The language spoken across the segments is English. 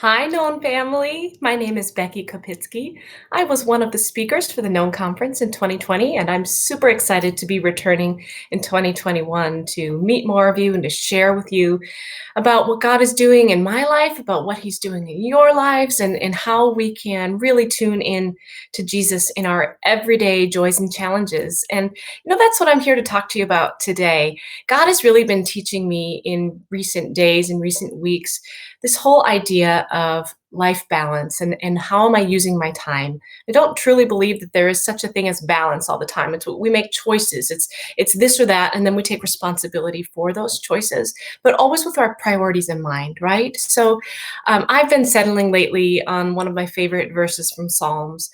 Hi, Known family. My name is Becky Kopitsky. I was one of the speakers for the Known Conference in 2020, and I'm super excited to be returning in 2021 to meet more of you and to share with you about what God is doing in my life, about what He's doing in your lives, and how we can really tune in to Jesus in our everyday joys and challenges. And, that's what I'm here to talk to you about today. God has really been teaching me in recent days and recent weeks this whole idea of life balance and how am I using my time. I don't truly believe that there is such a thing as balance all the time. We make choices. It's this or that, and then we take responsibility for those choices, but always with our priorities in mind, right? So I've been settling lately on one of my favorite verses from Psalms,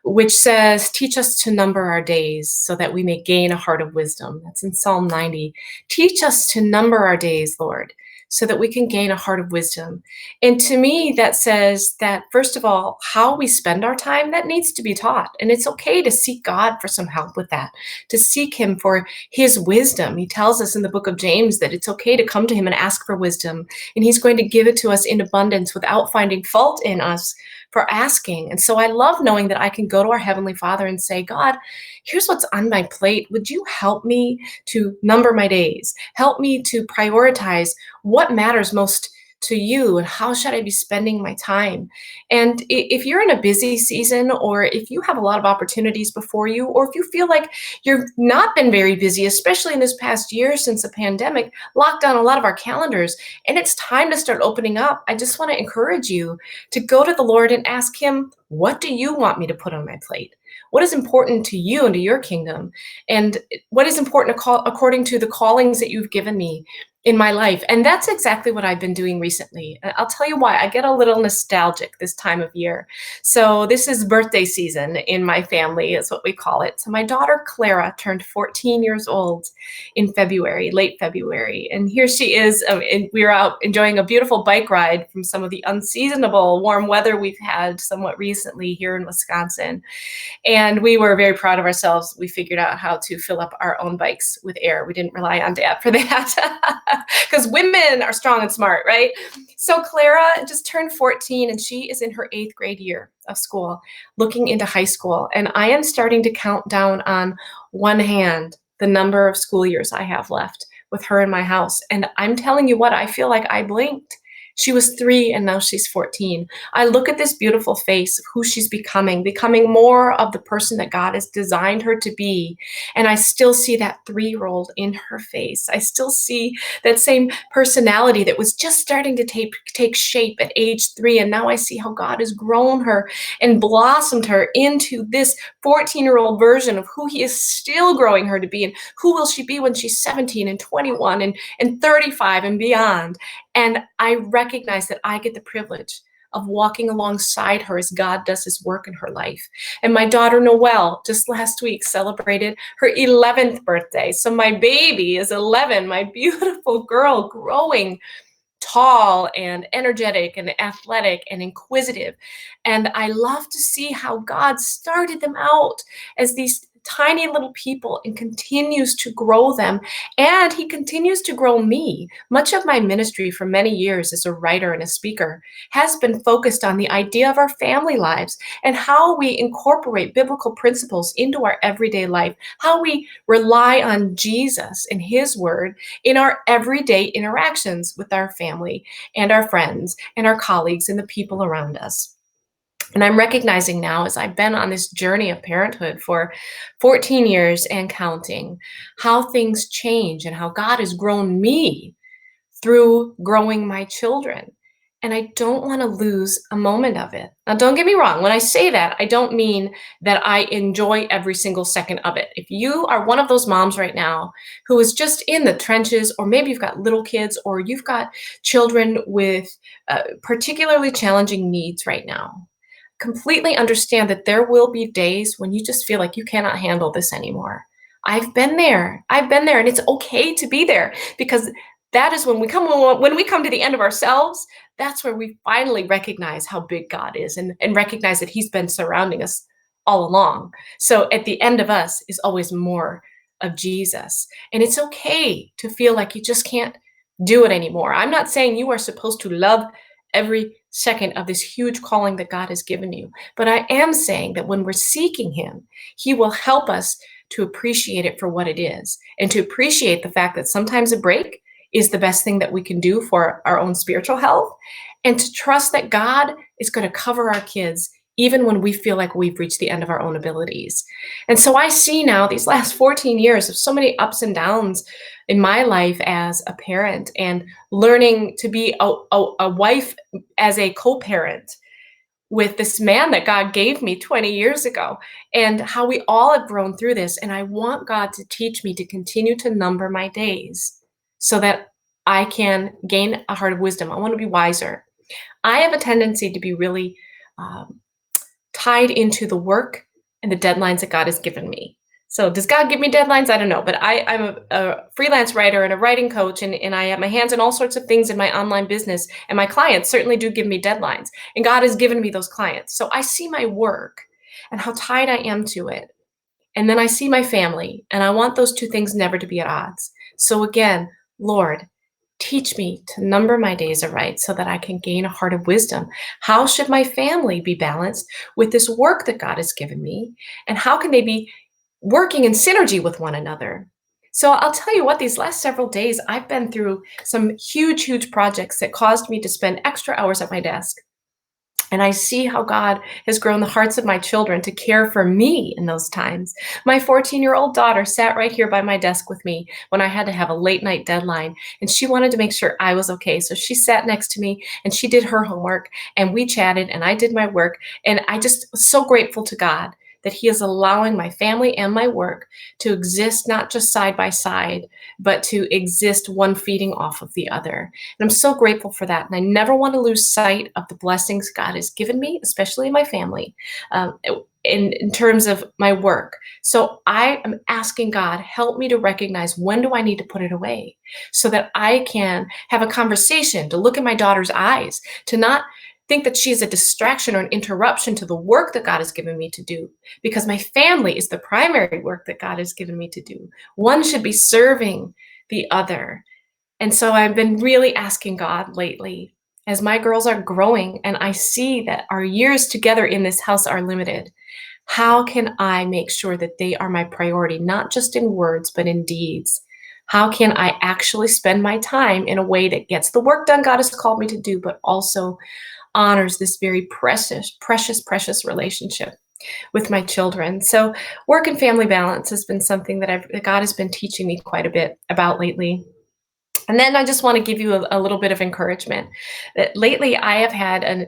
which says, "Teach us to number our days so that we may gain a heart of wisdom." That's in Psalm 90. Teach us to number our days, Lord, so that we can gain a heart of wisdom. And to me, that says that, first of all, how we spend our time, that needs to be taught. And it's okay to seek God for some help with that, to seek Him for His wisdom. He tells us in the book of James that it's okay to come to Him and ask for wisdom, and He's going to give it to us in abundance without finding fault in us for asking. And so I love knowing that I can go to our Heavenly Father and say, "God, here's what's on my plate. Would you help me to number my days? Help me to prioritize what matters most to you, and how should I be spending my time?" And if you're in a busy season, or if you have a lot of opportunities before you, or if you feel like you've not been very busy, especially in this past year since the pandemic locked down a lot of our calendars, and it's time to start opening up, I just want to encourage you to go to the Lord and ask Him, "What do you want me to put on my plate? What is important to you and to your kingdom? And what is important according to the callings that you've given me in my life?" And that's exactly what I've been doing recently. I'll tell you why. I get a little nostalgic this time of year. So this is birthday season in my family, is what we call it. So my daughter Clara turned 14 years old in February, late February. And here she is. And we were out enjoying a beautiful bike ride from some of the unseasonable warm weather we've had somewhat recently here in Wisconsin. And we were very proud of ourselves. We figured out how to fill up our own bikes with air. We didn't rely on Dad for that because women are strong and smart, right? So Clara just turned 14, and she is in her 8th grade year of school, looking into high school. And I am starting to count down on one hand the number of school years I have left with her in my house. And I'm telling you what, I feel like I blinked. She was 3 and now she's 14. I look at this beautiful face of who she's becoming more of the person that God has designed her to be. And I still see that 3-year-old in her face. I still see that same personality that was just starting to take shape at age 3. And now I see how God has grown her and blossomed her into this 14-year-old version of who He is still growing her to be. And who will she be when she's 17 and 21 and 35 and beyond? And I recognize that I get the privilege of walking alongside her as God does His work in her life. And my daughter Noelle just last week celebrated her 11th birthday. So my baby is 11, my beautiful girl, growing tall and energetic and athletic and inquisitive. And I love to see how God started them out as these tiny little people and continues to grow them. And He continues to grow me. Much of my ministry for many years as a writer and a speaker has been focused on the idea of our family lives and how we incorporate biblical principles into our everyday life, how we rely on Jesus and His word in our everyday interactions with our family and our friends and our colleagues and the people around us. And I'm recognizing now, as I've been on this journey of parenthood for 14 years and counting, how things change and how God has grown me through growing my children. And I don't want to lose a moment of it. Now, don't get me wrong. When I say that, I don't mean that I enjoy every single second of it. If you are one of those moms right now who is just in the trenches, or maybe you've got little kids, or you've got children with particularly challenging needs right now, completely understand that there will be days when you just feel like you cannot handle this anymore. I've been there, and it's okay to be there, because that is when we come to the end of ourselves. That's where we finally recognize how big God is, and recognize that He's been surrounding us all along. So at the end of us is always more of Jesus. And it's okay to feel like you just can't do it anymore. I'm not saying you are supposed to love every second of this huge calling that God has given you. But I am saying that when we're seeking Him, He will help us to appreciate it for what it is, and to appreciate the fact that sometimes a break is the best thing that we can do for our own spiritual health, and to trust that God is going to cover our kids even when we feel like we've reached the end of our own abilities. And so I see now these last 14 years of so many ups and downs in my life as a parent, and learning to be a wife as a co-parent with this man that God gave me 20 years ago, and how we all have grown through this. And I want God to teach me to continue to number my days so that I can gain a heart of wisdom. I want to be wiser. I have a tendency to be really um, tied into the work and the deadlines that God has given me. So does God give me deadlines? I don't know, but I'm a freelance writer and a writing coach, and I have my hands in all sorts of things in my online business, and my clients certainly do give me deadlines, and God has given me those clients. So I see my work and how tied I am to it. And then I see my family, and I want those two things never to be at odds. So again, Lord, teach me to number my days aright so that I can gain a heart of wisdom. How should my family be balanced with this work that God has given me? And how can they be working in synergy with one another? So I'll tell you what, these last several days, I've been through some huge, huge projects that caused me to spend extra hours at my desk. And I see how God has grown the hearts of my children to care for me in those times. My 14-year-old daughter sat right here by my desk with me when I had to have a late night deadline, and she wanted to make sure I was okay. So she sat next to me and she did her homework, and we chatted, and I did my work. And I just was so grateful to God that He is allowing my family and my work to exist not just side by side, but to exist one feeding off of the other. And I'm so grateful for that. And I never want to lose sight of the blessings God has given me, especially in my family, in terms of my work. So I am asking God, help me to recognize, when do I need to put it away, so that I can have a conversation, to look in my daughter's eyes, to not think that she is a distraction or an interruption to the work that God has given me to do, because my family is the primary work that God has given me to do. One should be serving the other. And so I've been really asking God lately, as my girls are growing and I see that our years together in this house are limited, how can I make sure that they are my priority, not just in words, but in deeds? How can I actually spend my time in a way that gets the work done God has called me to do, but also honors this very precious, precious, precious relationship with my children? So work and family balance has been something that God has been teaching me quite a bit about lately. And then I just want to give you a little bit of encouragement that lately I have had an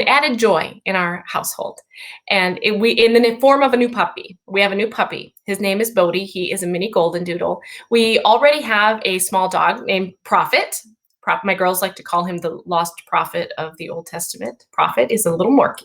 added joy in our household, and we in the form of a new puppy. We have a new puppy. His name is Bodie. He is a mini golden doodle. We already have a small dog named Prophet. My girls like to call him the lost prophet of the Old Testament. Prophet is a little more,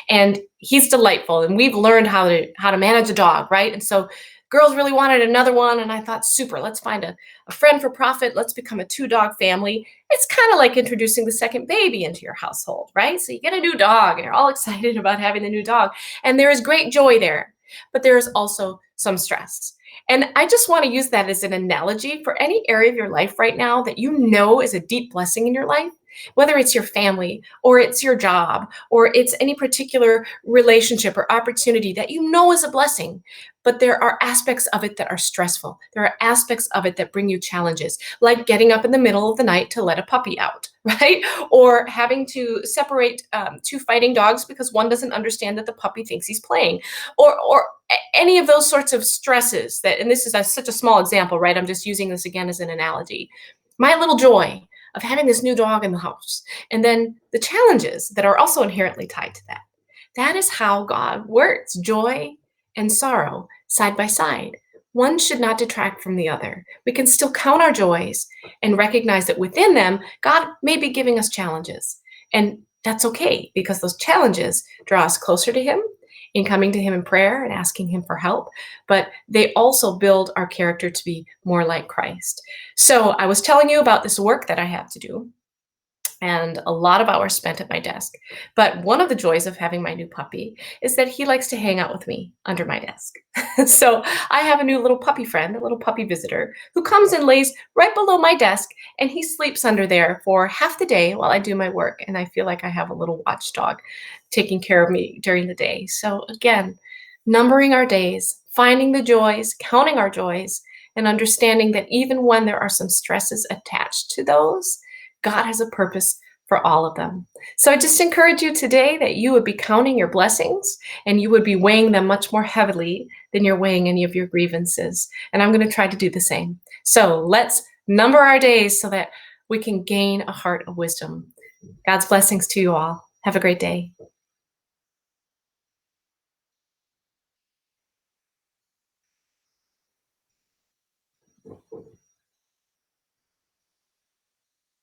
and he's delightful, and we've learned how to manage a dog, right? And so girls really wanted another one, and I thought, super, let's find a friend for Prophet. Let's become a 2-dog family. It's kind of like introducing the second baby into your household, right? So you get a new dog and you're all excited about having the new dog, and there is great joy there, but there is also some stress. And I just want to use that as an analogy for any area of your life right now that you know is a deep blessing in your life, whether it's your family or it's your job or it's any particular relationship or opportunity that you know is a blessing. But there are aspects of it that are stressful. There are aspects of it that bring you challenges, like getting up in the middle of the night to let a puppy out, right? Or having to separate two fighting dogs because one doesn't understand that the puppy thinks he's playing, or any of those sorts of stresses that, and this is such a small example, right? I'm just using this again as an analogy. My little joy of having this new dog in the house, and then the challenges that are also inherently tied to that. That is how God works, joy and sorrow side by side. One should not detract from the other. We can still count our joys and recognize that within them, God may be giving us challenges. And that's okay, because those challenges draw us closer to Him in coming to Him in prayer and asking Him for help, but they also build our character to be more like Christ. So I was telling you about this work that I have to do, and a lot of hours spent at my desk. But one of the joys of having my new puppy is that he likes to hang out with me under my desk. So I have a new little puppy friend, a little puppy visitor, who comes and lays right below my desk, and he sleeps under there for half the day while I do my work. And I feel like I have a little watchdog taking care of me during the day. So again, numbering our days, finding the joys, counting our joys, and understanding that even when there are some stresses attached to those, God has a purpose for all of them. So I just encourage you today that you would be counting your blessings and you would be weighing them much more heavily than you're weighing any of your grievances. And I'm going to try to do the same. So let's number our days so that we can gain a heart of wisdom. God's blessings to you all. Have a great day.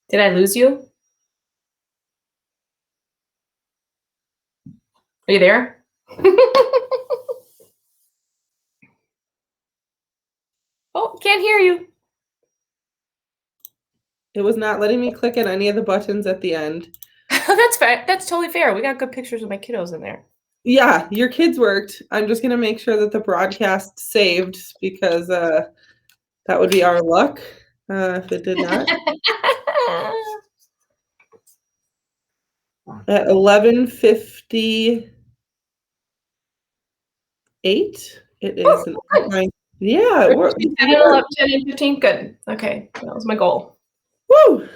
Did I lose you? Are you there? Oh, can't hear you. It was not letting me click on any of the buttons at the end. That's fair. That's totally fair. We got good pictures of my kiddos in there. Yeah, your kids worked. I'm just going to make sure that the broadcast saved because that would be our luck if it did not. At 11:58, it is an online. Yeah, 10 and 15. Good. Okay, that was my goal. Woo!